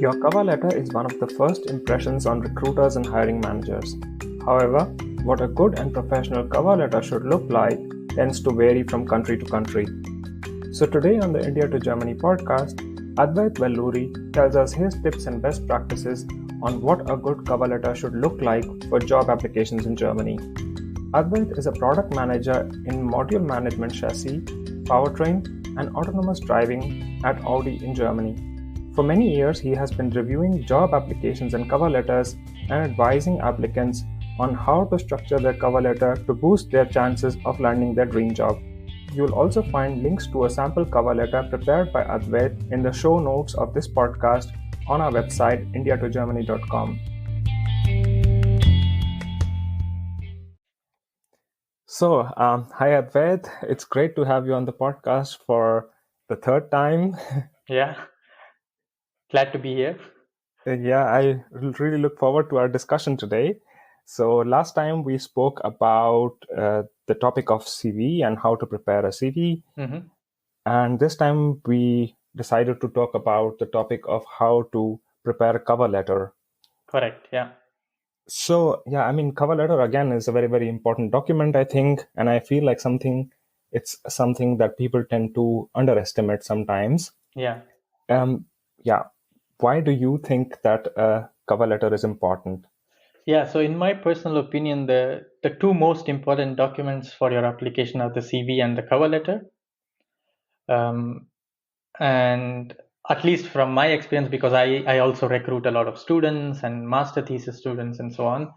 Your cover letter is one of the first impressions on recruiters and hiring managers. However, what a good and professional cover letter should look like tends to vary from country to country. So today on the India to Germany podcast, Advait Valluri tells us his tips and best practices on what a good cover letter should look like for job applications in Germany. Advait is a product manager in module management chassis, Powertrain and Autonomous Driving at Audi in Germany. For many years, he has been reviewing job applications and cover letters and advising applicants on how to structure their cover letter to boost their chances of landing their dream job. You'll also find links to a sample cover letter prepared by Advait in the show notes of this podcast on our website, indiatogermany.com. So, hi Advait, it's great to have you on the podcast for the third time. Yeah, glad to be here. Yeah, I really look forward to our discussion today. So last time we spoke about the topic of CV and how to prepare a CV. Mm-hmm. And this time we decided to talk about the topic of how to prepare a cover letter. Correct, yeah. So, yeah, I mean, cover letter again is a very, very important document, I think. And I feel like it's something that people tend to underestimate sometimes. Yeah. Yeah. Why do you think that a cover letter is important? Yeah, so in my personal opinion, the two most important documents for your application are the CV and the cover letter. And at least from my experience, because I also recruit a lot of students and master thesis students and so on,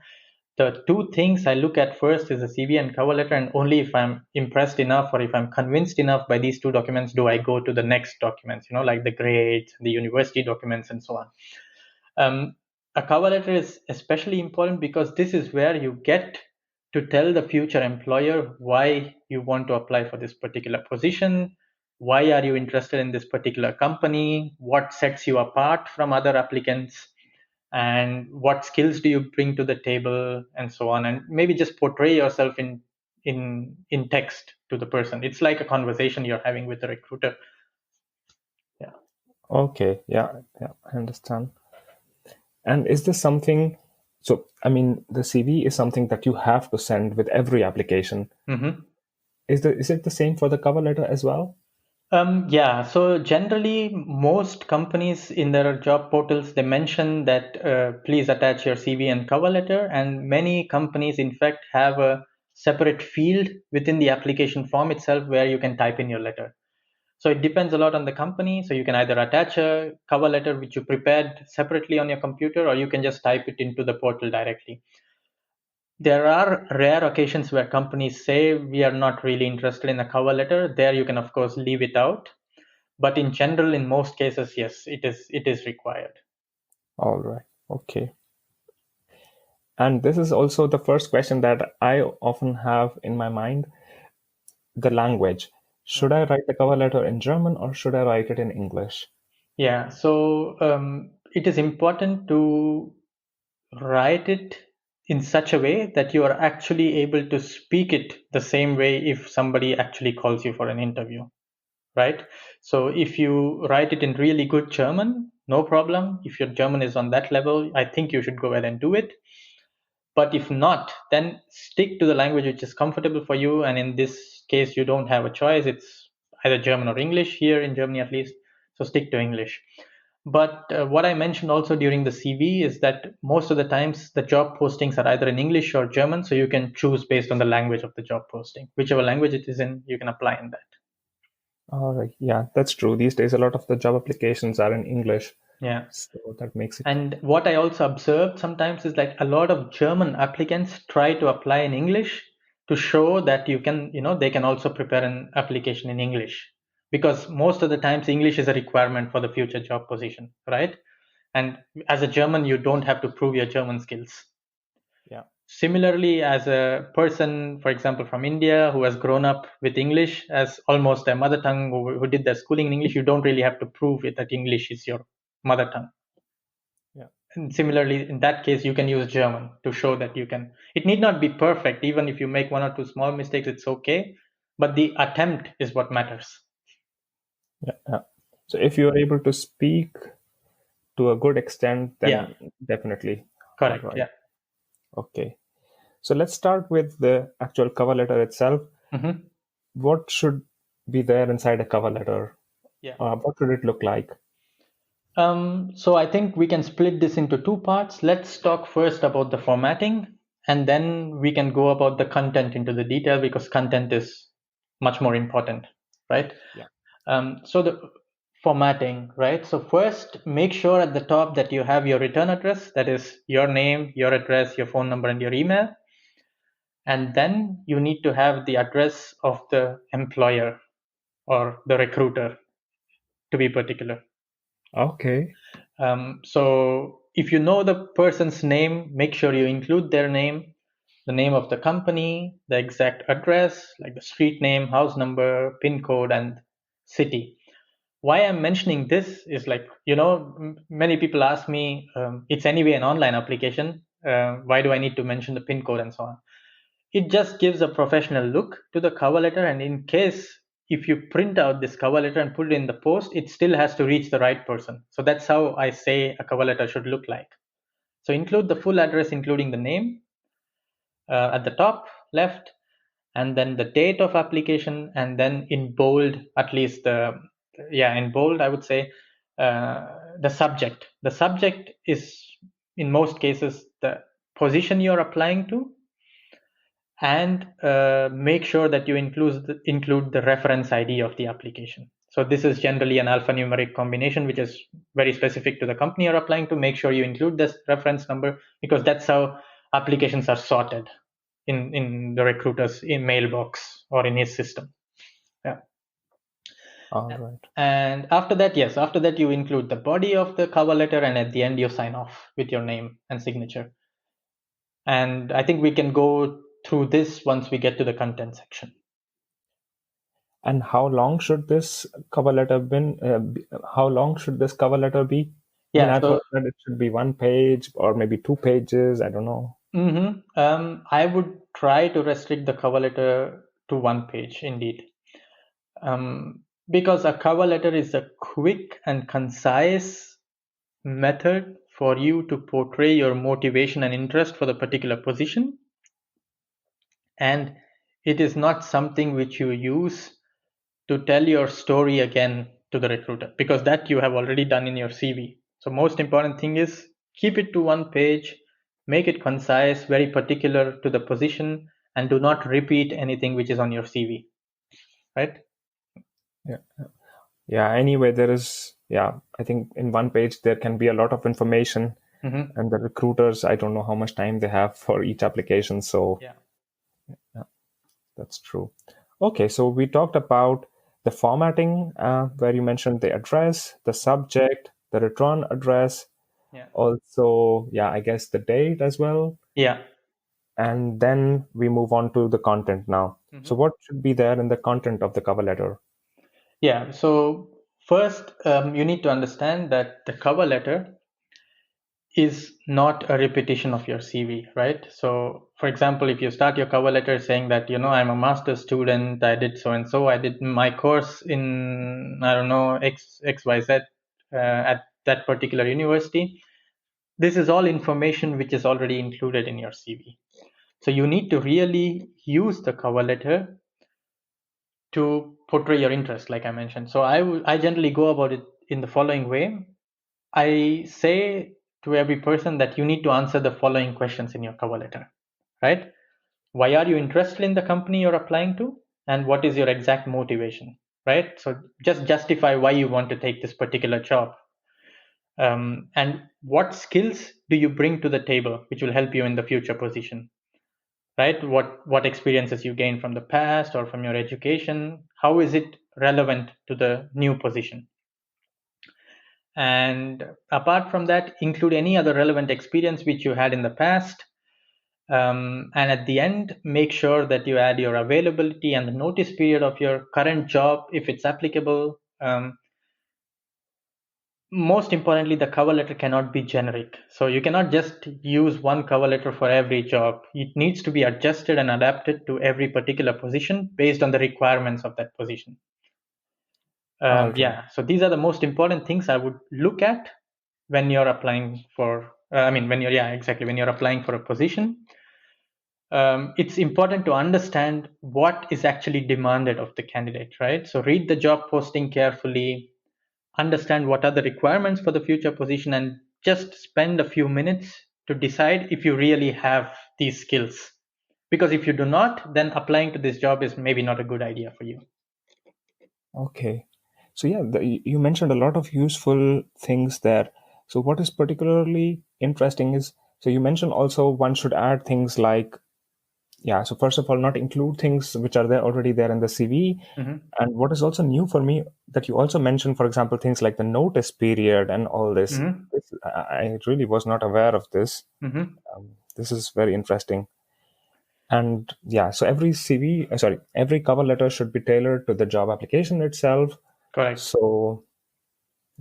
the two things I look at first is the CV and cover letter, and only if I'm impressed enough or if I'm convinced enough by these two documents do I go to the next documents, like the grades, the university documents, and so on. A cover letter is especially important because this is where you get to tell the future employer why you want to apply for this particular position, why are you interested in this particular company, what sets you apart from other applicants, and what skills do you bring to the table, and so on, and maybe just portray yourself in text to the person. It's like a conversation you're having with a recruiter. Yeah. Okay, yeah, I understand. And is this something, so I mean, the CV is something that you have to send with every application. Mm-hmm. Is it the same for the cover letter as well? Yeah, so generally, most companies in their job portals, they mention that please attach your CV and cover letter. And many companies, in fact, have a separate field within the application form itself where you can type in your letter. So it depends a lot on the company. So you can either attach a cover letter which you prepared separately on your computer, or you can just type it into the portal directly. There are rare occasions where companies say we are not really interested in a cover letter. There you can of course leave it out. But in general, in most cases, yes, it is required. All right, okay. And this is also the first question that I often have in my mind, the language. Should I write the cover letter in German or should I write it in English? Yeah, so it is important to write it in such a way that you are actually able to speak it the same way if somebody actually calls you for an interview, right? So if you write it in really good German, no problem. If your German is on that level, I think you should go ahead and do it. But if not, then stick to the language which is comfortable for you. And in this case, you don't have a choice. It's either German or English here in Germany, at least. So stick to English. But what I mentioned also during the CV is that most of the times the job postings are either in English or German. So you can choose based on the language of the job posting. Whichever language it is in, you can apply in that. All right, yeah, that's true. These days, a lot of the job applications are in English. Yeah. So that makes it. And what I also observed sometimes is like a lot of German applicants try to apply in English to show that they can also prepare an application in English. Because most of the times English is a requirement for the future job position, right? And as a German, you don't have to prove your German skills. Yeah. Similarly, as a person, for example, from India who has grown up with English as almost their mother tongue, who did their schooling in English, you don't really have to prove it that English is your mother tongue. Yeah. And similarly, in that case, you can use German to show that you can. It need not be perfect. Even if you make one or two small mistakes, it's okay. But the attempt is what matters. Yeah. So if you're able to speak to a good extent, then Yeah, definitely. All correct. right. Yeah. Okay. So let's start with the actual cover letter itself. Hmm. What should be there inside a cover letter? Yeah. What should it look like? So I think we can split this into two parts. Let's talk first about the formatting, and then we can go about the content into the detail, because content is much more important, right? Yeah. So the formatting, right? So first, make sure at the top that you have your return address, that is your name, your address, your phone number, and your email. And then you need to have the address of the employer or the recruiter, to be particular. Okay. So if you know the person's name, make sure you include their name, the name of the company, the exact address, like the street name, house number, pin code, and city. Why I'm mentioning this is, like, many people ask me, it's anyway an online application. Why do I need to mention the pin code and so on? It just gives a professional look to the cover letter, and in case if you print out this cover letter and put it in the post, it still has to reach the right person. So that's how I say a cover letter should look like. So include the full address, including the name, at the top left, and then the date of application, and then in bold, at least in bold, I would say, the subject. The subject is, in most cases, the position you're applying to, and make sure that you include the reference ID of the application. So this is generally an alphanumeric combination, which is very specific to the company you're applying to. Make sure you include this reference number, because that's how applications are sorted in the recruiter's in mailbox or in his system. Yeah. All right. And after that, yes, after that you include the body of the cover letter, and at the end you sign off with your name and signature. And I think we can go through this once we get to the content section. And how long should this cover letter how long should this cover letter be? I mean, Yeah, I've heard so that it should be one page or maybe 2 pages. I don't know. I would try to restrict the cover letter to one page, indeed. Because a cover letter is a quick and concise method for you to portray your motivation and interest for the particular position. And it is not something which you use to tell your story again to the recruiter, because that you have already done in your CV. So most important thing is keep it to one page, make it concise, very particular to the position, and do not repeat anything which is on your CV, right? Yeah. Yeah. Anyway, I think in one page there can be a lot of information, Mm-hmm. and the recruiters, I don't know how much time they have for each application. So Yeah. yeah, that's true. Okay. So we talked about the formatting, where you mentioned the address, the subject, the return address, Yeah. also, yeah, I guess the date as well. Yeah. And then we move on to the content now. Mm-hmm. So what should be there in the content of the cover letter? Yeah. So first, you need to understand that the cover letter is not a repetition of your CV, right? So, for example, if you start your cover letter saying that, I'm a master's student, I did so and so, I did my course in, I don't know, XYZ at that particular university, this is all information which is already included in your CV. So, you need to really use the cover letter to portray your interest, like I mentioned. So, I generally go about it in the following way. I say to every person that you need to answer the following questions in your cover letter, right? Why are you interested in the company you're applying to? And what is your exact motivation, right? So just justify why you want to take this particular job. And what skills do you bring to the table which will help you in the future position, right? What experiences you gain from the past or from your education? How is it relevant to the new position? And apart from that, include any other relevant experience which you had in the past. And at the end, make sure that you add your availability and the notice period of your current job if it's applicable. Most importantly, the cover letter cannot be generic. So you cannot just use one cover letter for every job. It needs to be adjusted and adapted to every particular position based on the requirements of that position. All right. Yeah, so these are the most important things I would look at when you're applying for, when you're applying for a position, it's important to understand what is actually demanded of the candidate, right? So read the job posting carefully, understand what are the requirements for the future position, and just spend a few minutes to decide if you really have these skills. Because if you do not, then applying to this job is maybe not a good idea for you. Okay. So yeah, you mentioned a lot of useful things there. So what is particularly interesting is, so you mentioned also one should add things like, yeah, so first of all, not include things which are there already there in the CV. Mm-hmm. And what is also new for me that you also mentioned, for example, things like the notice period and all this. Mm-hmm. I really was not aware of this. Mm-hmm. This is very interesting. And yeah, so every cover letter should be tailored to the job application itself. Correct. So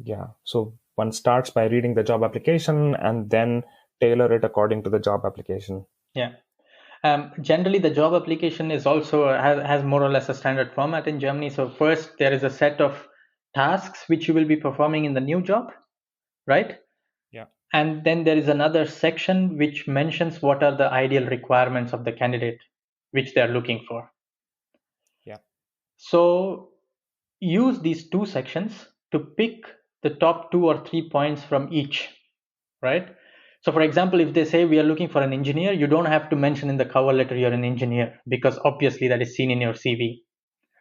yeah, so one starts by reading the job application and then tailor it according to the job application. Yeah. Generally, the job application is also has more or less a standard format in Germany. So first, there is a set of tasks which you will be performing in the new job, right? Yeah. And then there is another section which mentions what are the ideal requirements of the candidate which they are looking for. Yeah. So use these two sections to pick the top 2 or 3 points from each, right? So for example, if they say we are looking for an engineer, you don't have to mention in the cover letter you're an engineer, because obviously that is seen in your CV.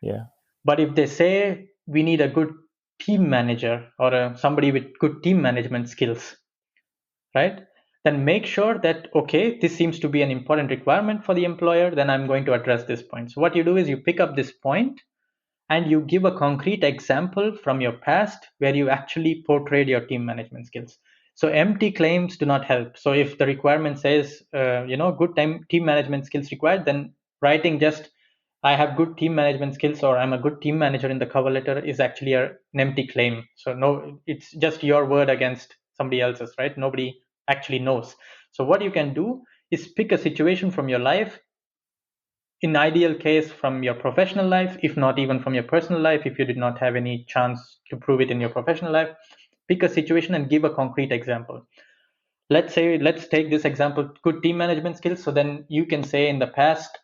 Yeah. But if they say we need a good team manager or somebody with good team management skills, right? Then make sure that, okay, this seems to be an important requirement for the employer, then I'm going to address this point. So what you do is you pick up this point and you give a concrete example from your past where you actually portrayed your team management skills. So empty claims do not help. So if the requirement says, good team management skills required, then writing just I have good team management skills or I'm a good team manager in the cover letter is actually an empty claim. So no, it's just your word against somebody else's, right? Nobody actually knows. So what you can do is pick a situation from your life, in ideal case from your professional life, if not even from your personal life, if you did not have any chance to prove it in your professional life, pick a situation and give a concrete example. Let's take this example, good team management skills. So then you can say, in the past,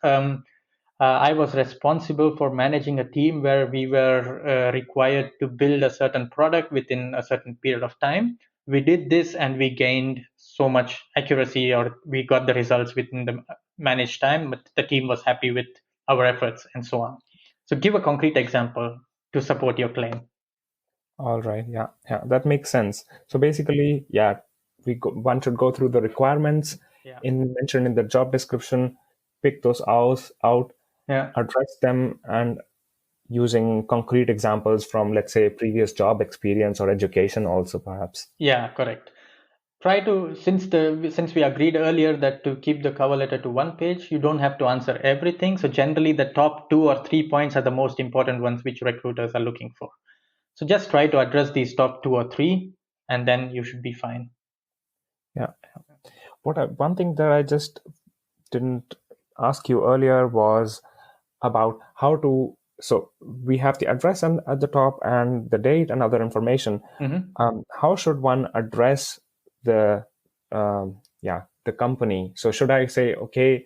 I was responsible for managing a team where we were required to build a certain product within a certain period of time. We did this and we gained so much accuracy, or we got the results within the managed time, but the team was happy with our efforts and so on. So give a concrete example to support your claim. All right. Yeah. Yeah. That makes sense. So basically, yeah, one should go through the requirements Yeah. mentioned in the job description, pick those out, Yeah. address them, and using concrete examples from, let's say, previous job experience or education also, perhaps. Yeah, correct. Try to, since we agreed earlier that to keep the cover letter to one page, you don't have to answer everything. So generally the top 2 or 3 points are the most important ones which recruiters are looking for. So just try to address these top 2 or 3 and then you should be fine. Yeah. One thing that I just didn't ask you earlier was about how to, so we have the address at the top and the date and other information. How should one address the the company? So should I say, okay,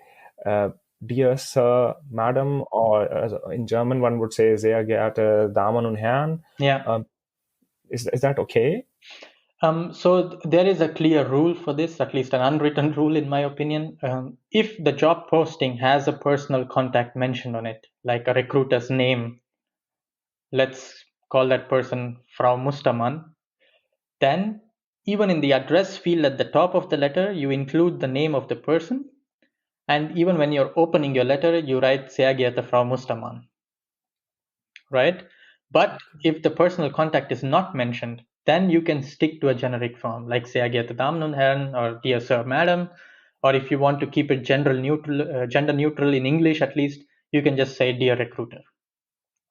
dear sir, madam, or in German one would say sehr geehrte Damen und Herren? Yeah. Is that okay? So there is a clear rule for this, at least an unwritten rule in my opinion. If the job posting has a personal contact mentioned on it, like a recruiter's name, let's call that person Frau Mustermann, then even in the address field at the top of the letter, you include the name of the person. And even when you're opening your letter, you write Sehr geehrte Frau Mustermann, right? But if the personal contact is not mentioned, then you can stick to a generic form like Sehr geehrte Damen und Herren or Dear Sir, Madam. Or if you want to keep it gender neutral in English at least, you can just say Dear Recruiter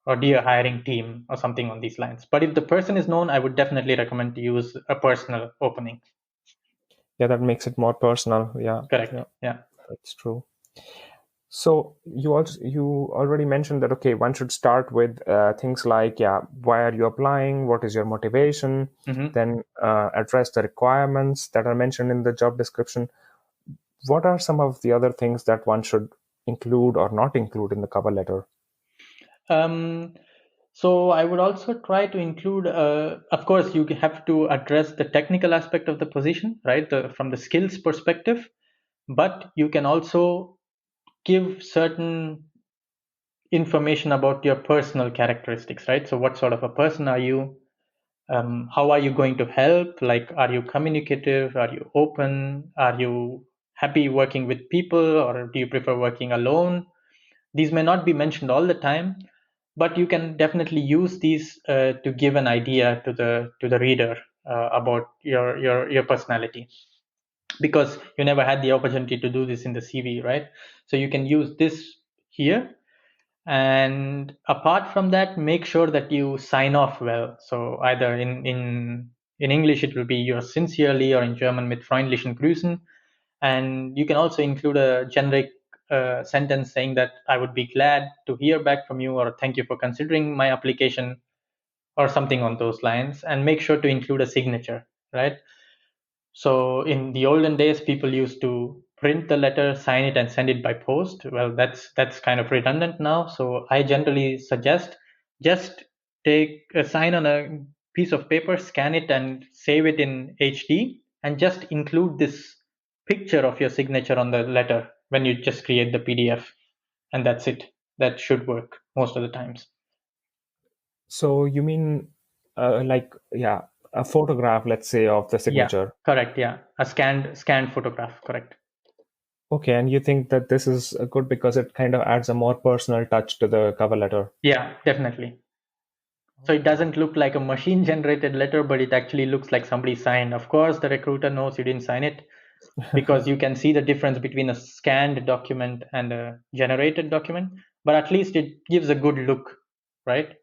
or Dear Hiring Team or something on these lines. But if the person is known, I would definitely recommend to use a personal opening. Yeah, that makes it more personal. Yeah. Correct. Yeah. That's true. So you already mentioned that okay, one should start with things like, yeah, why are you applying? What is your motivation? Then address the requirements that are mentioned in the job description. What are some of the other things that one should include or not include in the cover letter? Um, so I would also try to include, of course, you have to address the technical aspect of the position, right? From the skills perspective, but you can also give certain information about your personal characteristics, right? So what sort of a person are you? How are you going to help? Like, are you communicative? Are you open? Are you happy working with people, or do you prefer working alone? These may not be mentioned all the time, but you can definitely use these to give an idea to the reader about your personality, because you never had the opportunity to do this in the CV, right? So you can use this here. And apart from that, make sure that you sign off well. So either in English it will be yours sincerely, or in German mit freundlichen Grüßen. And you can also include a generic sentence saying that I would be glad to hear back from you, or thank you for considering my application, or something on those lines. And make sure to include a signature, right? So in the olden days, people used to print the letter, sign it, and send it by post. Well, that's kind of redundant now. So I generally suggest just take a sign on a piece of paper, scan it, and save it in HD, and just include this picture of your signature on the letter when you just create the PDF, and that's it. That should work most of the times. So you mean like, yeah, a photograph, let's say, of the Yeah, signature. correct. Yeah, a scanned photograph. Correct. Okay, and you think that this is good because it kind of adds a more personal touch to the cover letter. Yeah, definitely. So it Okay. doesn't look like a machine generated letter, but it actually looks like somebody signed. Of course, the recruiter knows you didn't sign it, because you can see the difference between a scanned document and a generated document, but at least it gives a good look, right?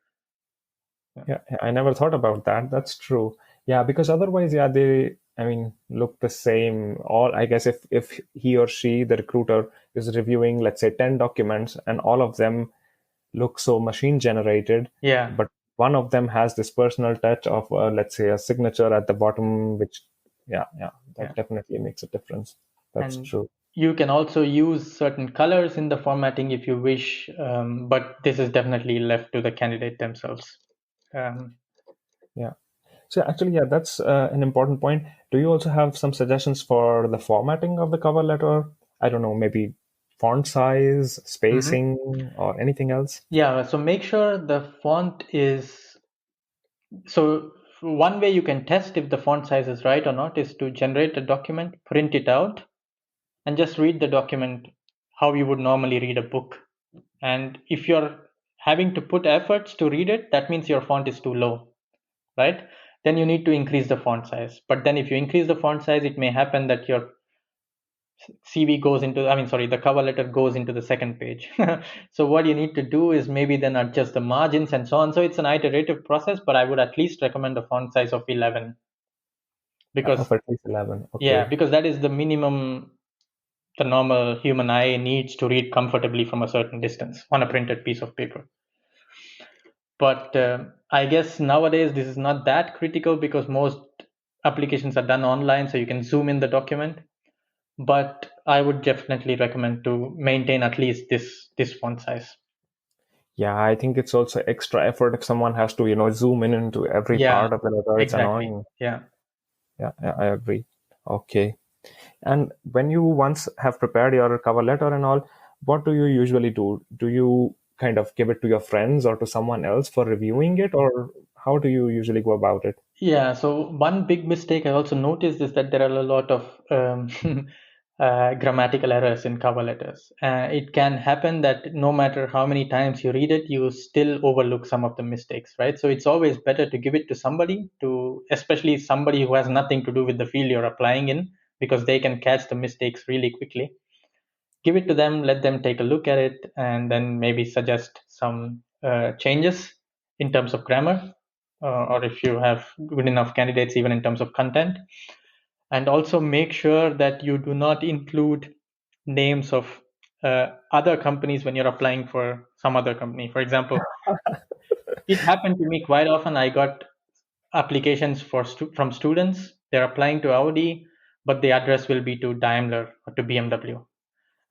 Yeah. Yeah, I never thought about that. That's true. Yeah, because otherwise, yeah, they, I mean, look the same. All, I guess if he or she, the recruiter, is reviewing, let's say, 10 documents and all of them look so machine generated, Yeah. but one of them has this personal touch of, let's say, a signature at the bottom, which, yeah, yeah, Yeah. that definitely makes a difference. That's And true. you can also use certain colors in the formatting if you wish, but this is definitely left to the candidate themselves. Um, Yeah. So actually, yeah, that's an important point. Do you also have some suggestions for the formatting of the cover letter? I don't know, maybe font size, mhm. spacing, or anything else? Yeah, so make sure the font is. So one way you can test if the font size is right or not is to generate a document, print it out, and just read the document how you would normally read a book. And if you're having to put efforts to read it, that means your font is too low, right? Then you need to increase the font size. But then if you increase the font size, it may happen that your CV goes into, I mean, sorry, the cover letter goes into the second page. So what you need to do is maybe then adjust the margins and so on. So it's an iterative process, but I would at least recommend a font size of 11, because Of at least 11. yeah, Okay. because that is the minimum the normal human eye needs to read comfortably from a certain distance on a printed piece of paper. But I guess nowadays this is not that critical, because most applications are done online, so you can zoom in the document. But I would definitely recommend to maintain at least this font size. Yeah, I think it's also extra effort if someone has to, zoom in into every Yeah, part of the letter. It's exactly. annoying. Yeah. Yeah, yeah, I agree. Okay. And when you once have prepared your cover letter and all, what do you usually do? Do you kind of give it to your friends or to someone else for reviewing it, or how do you usually go about it? Yeah, so one big mistake I also noticed is that there are a lot of grammatical errors in cover letters. It can happen that no matter how many times you read it, you still overlook some of the mistakes, right? So it's always better to give it to somebody, especially somebody who has nothing to do with the field you're applying in, because they can catch the mistakes really quickly. Give it to them, let them take a look at it, and then maybe suggest some changes in terms of grammar, or if you have good enough candidates, even in terms of content. And also make sure that you do not include names of other companies when you're applying for some other company. For example, it happened to me quite often. I got applications from students. They're applying to Audi, but the address will be to Daimler or to BMW.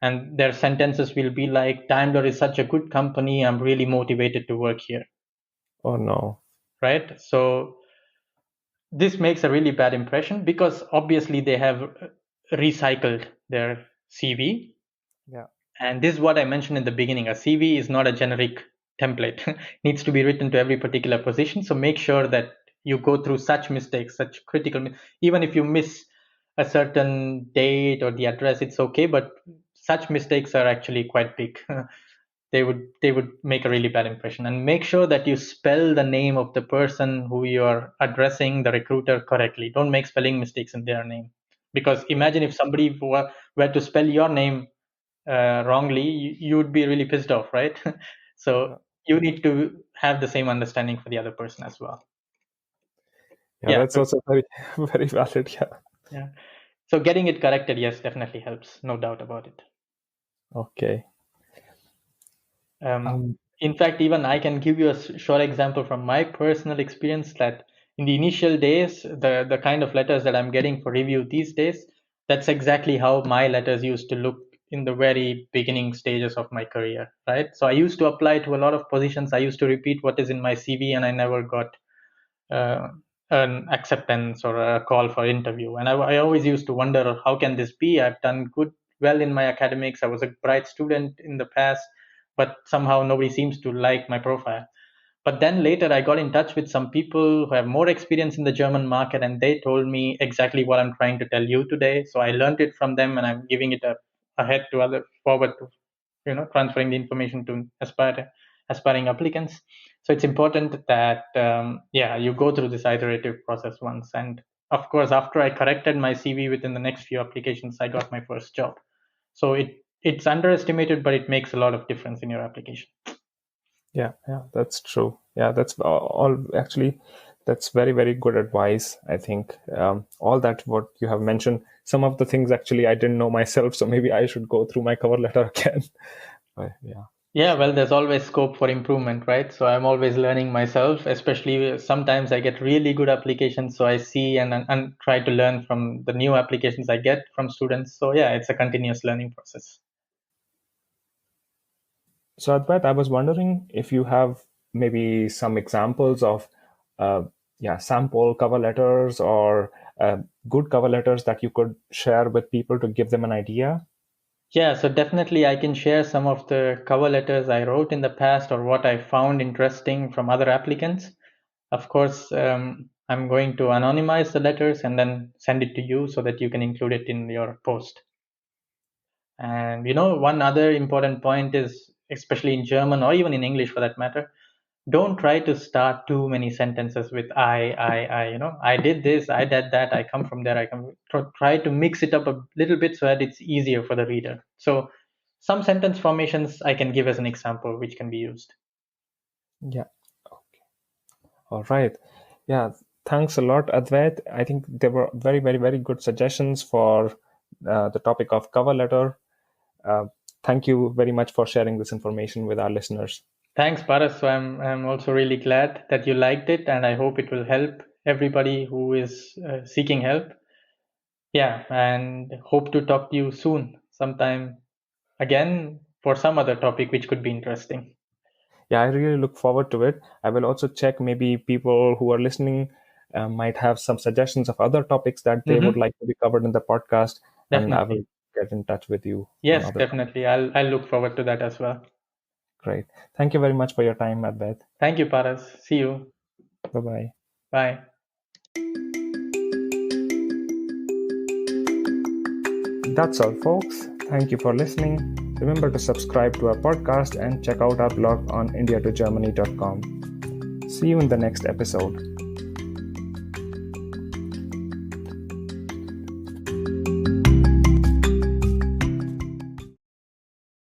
And their sentences will be like, Daimler is such a good company. I'm really motivated to work here. Oh no. Right? So this makes a really bad impression because obviously they have recycled their CV. Yeah. And this is what I mentioned in the beginning. A CV is not a generic template. It needs to be written to every particular position. So make sure that you go through such mistakes, such critical, even if you miss a certain date or the address, it's okay. But such mistakes are actually quite big. They would make a really bad impression. And make sure that you spell the name of the person who you are addressing, the recruiter, correctly. Don't make spelling mistakes in their name. Because imagine if somebody were to spell your name wrongly, you would be really pissed off, right? So you need to have the same understanding for the other person as well. Yeah, that's also very, very valid. Yeah. Yeah. So getting it corrected, yes, definitely helps. No doubt about it. Okay. In fact, even I can give you a short example from my personal experience that in the initial days, the kind of letters that I'm getting for review these days, that's exactly how my letters used to look in the very beginning stages of my career, right? So I used to apply to a lot of positions. I used to repeat what is in my CV, and I never got uh, an acceptance or a call for interview. And I always used to wonder, how can this be? I've done well in my academics. I was a bright student in the past, but somehow nobody seems to like my profile. But then later I got in touch with some people who have more experience in the German market, and they told me exactly what I'm trying to tell you today. So I learned it from them, and I'm giving it ahead to forward to, transferring the information to aspiring applicants. So it's important that you go through this iterative process once. And of course, after I corrected my CV, within the next few applications, I got my first job. So it's underestimated, but it makes a lot of difference in your application. Yeah, that's true. Yeah, that's all actually. That's very, very good advice. I think all that what you have mentioned. Some of the things actually I didn't know myself, so maybe I should go through my cover letter again. Yeah. Yeah, well, there's always scope for improvement, right? So I'm always learning myself, especially sometimes I get really good applications. So I see and try to learn from the new applications I get from students. So yeah, it's a continuous learning process. So Advait, I was wondering if you have maybe some examples of sample cover letters or good cover letters that you could share with people to give them an idea. Yeah, so definitely I can share some of the cover letters I wrote in the past or what I found interesting from other applicants. Of course, I'm going to anonymize the letters and then send it to you so that you can include it in your post. And one other important point is, especially in German or even in English for that matter, don't try to start too many sentences with I, I did this, I did that, I come from there, I come. Try to mix it up a little bit so that it's easier for the reader. So some sentence formations I can give as an example which can be used. Yeah. Okay. All right. Yeah. Thanks a lot, Advait. I think there were very, very, very good suggestions for the topic of cover letter. Thank you very much for sharing this information with our listeners. Thanks, Paras. So I'm also really glad that you liked it, and I hope it will help everybody who is seeking help. Yeah, and hope to talk to you soon, sometime again for some other topic which could be interesting. Yeah, I really look forward to it. I will also check maybe people who are listening might have some suggestions of other topics that they would like to be covered in the podcast, Definitely. and I will get in touch with you. Yes, definitely. I'll look forward to that as well. Great. Thank you very much for your time, Advait. Thank you, Paras. See you. Bye-bye. Bye. That's all, folks. Thank you for listening. Remember to subscribe to our podcast and check out our blog on indiatogermany.com. See you in the next episode.